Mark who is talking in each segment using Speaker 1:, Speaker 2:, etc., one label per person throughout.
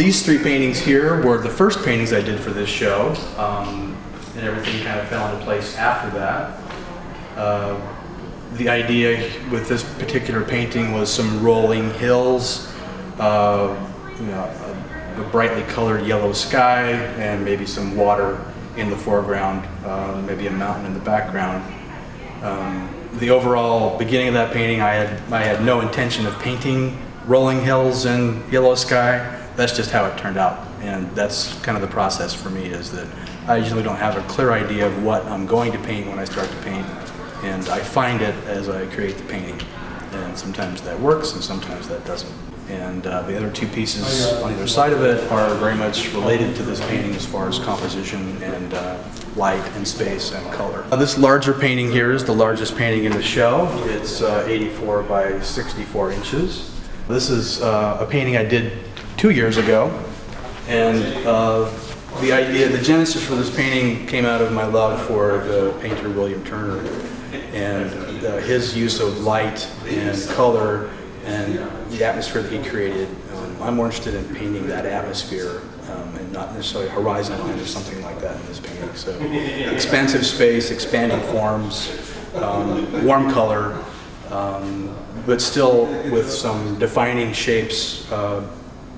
Speaker 1: These three paintings here were the first paintings I did for this show, and everything kind of fell into place after that. The idea with this particular painting was some rolling hills, a brightly colored yellow sky, and maybe some water in the foreground, maybe a mountain in the background. The overall beginning of that painting, I had no intention of painting rolling hills and yellow sky. That's just how it turned out, and that's kind of the process for me, is that I usually don't have a clear idea of what I'm going to paint when I start to paint, and I find it as I create the painting, and sometimes that works and sometimes that doesn't. And the other two pieces on either side of it are very much related to this painting as far as composition and light and space and color. This larger painting here is the largest painting in the show. It's 84 by 64 inches. This is a painting I did 2 years ago, and the genesis for this painting came out of my love for the painter William Turner and his use of light and color and the atmosphere that he created. I'm more interested in painting that atmosphere and not necessarily a horizon line or something like that in this painting. So expansive space, expanding forms, warm color, but still with some defining shapes,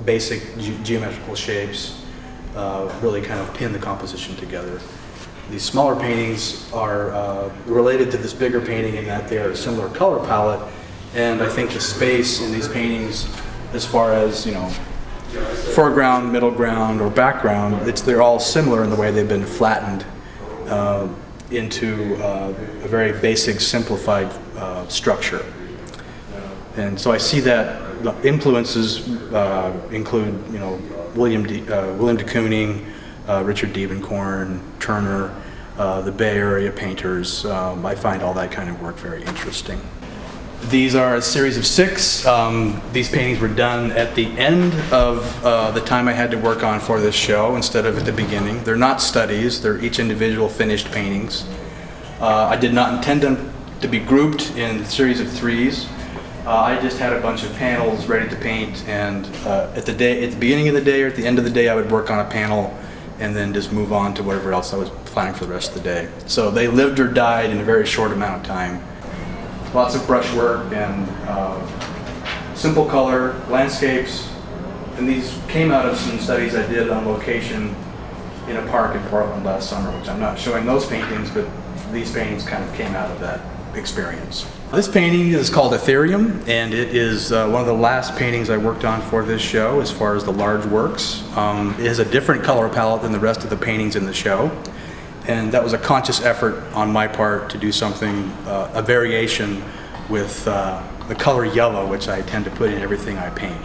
Speaker 1: basic geometrical shapes, really kind of pin the composition together. These smaller paintings are related to this bigger painting in that they are a similar color palette, and I think the space in these paintings, as far as, foreground, middle ground, or background, they're all similar in the way they've been flattened into a very basic, simplified structure. And so I see that the influences include, William de Kooning, Richard Diebenkorn, Turner, the Bay Area painters. I find all that kind of work very interesting. These are a series of 6. These paintings were done at the end of the time I had to work on for this show instead of at the beginning. They're not studies, they're each individual finished paintings. I did not intend them to be grouped in a series of 3s. I just had a bunch of panels ready to paint, and at the beginning of the day or at the end of the day I would work on a panel and then just move on to whatever else I was planning for the rest of the day. So they lived or died in a very short amount of time. Lots of brushwork and simple color, landscapes, and these came out of some studies I did on location in a park in Portland last summer, which I'm not showing those paintings, but these paintings kind of came out of that experience. This painting is called Ethereum, and it is one of the last paintings I worked on for this show as far as the large works. It has a different color palette than the rest of the paintings in the show, and that was a conscious effort on my part to do something, a variation with the color yellow, which I tend to put in everything I paint.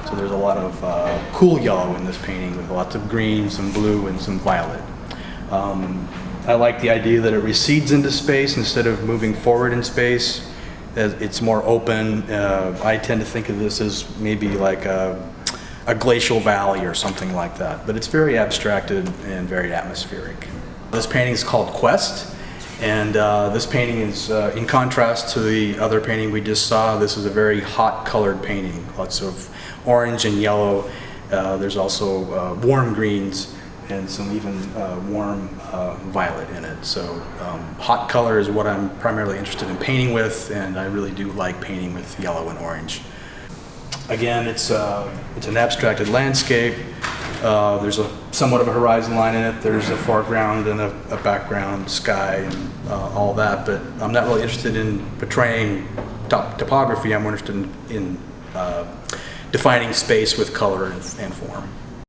Speaker 1: So there's a lot of cool yellow in this painting with lots of green, some blue, and some violet. I like the idea that it recedes into space instead of moving forward in space. It's more open. I tend to think of this as maybe like a glacial valley or something like that, but it's very abstracted and very atmospheric. This painting is called Quest, and this painting is in contrast to the other painting we just saw. This is a very hot colored painting, lots of orange and yellow. There's also warm greens and some even warm violet in it. So hot color is what I'm primarily interested in painting with, and I really do like painting with yellow and orange. Again, it's an abstracted landscape. There's somewhat of a horizon line in it. There's a foreground and a background, sky, and all that, but I'm not really interested in portraying topography. I'm more interested in defining space with color and form.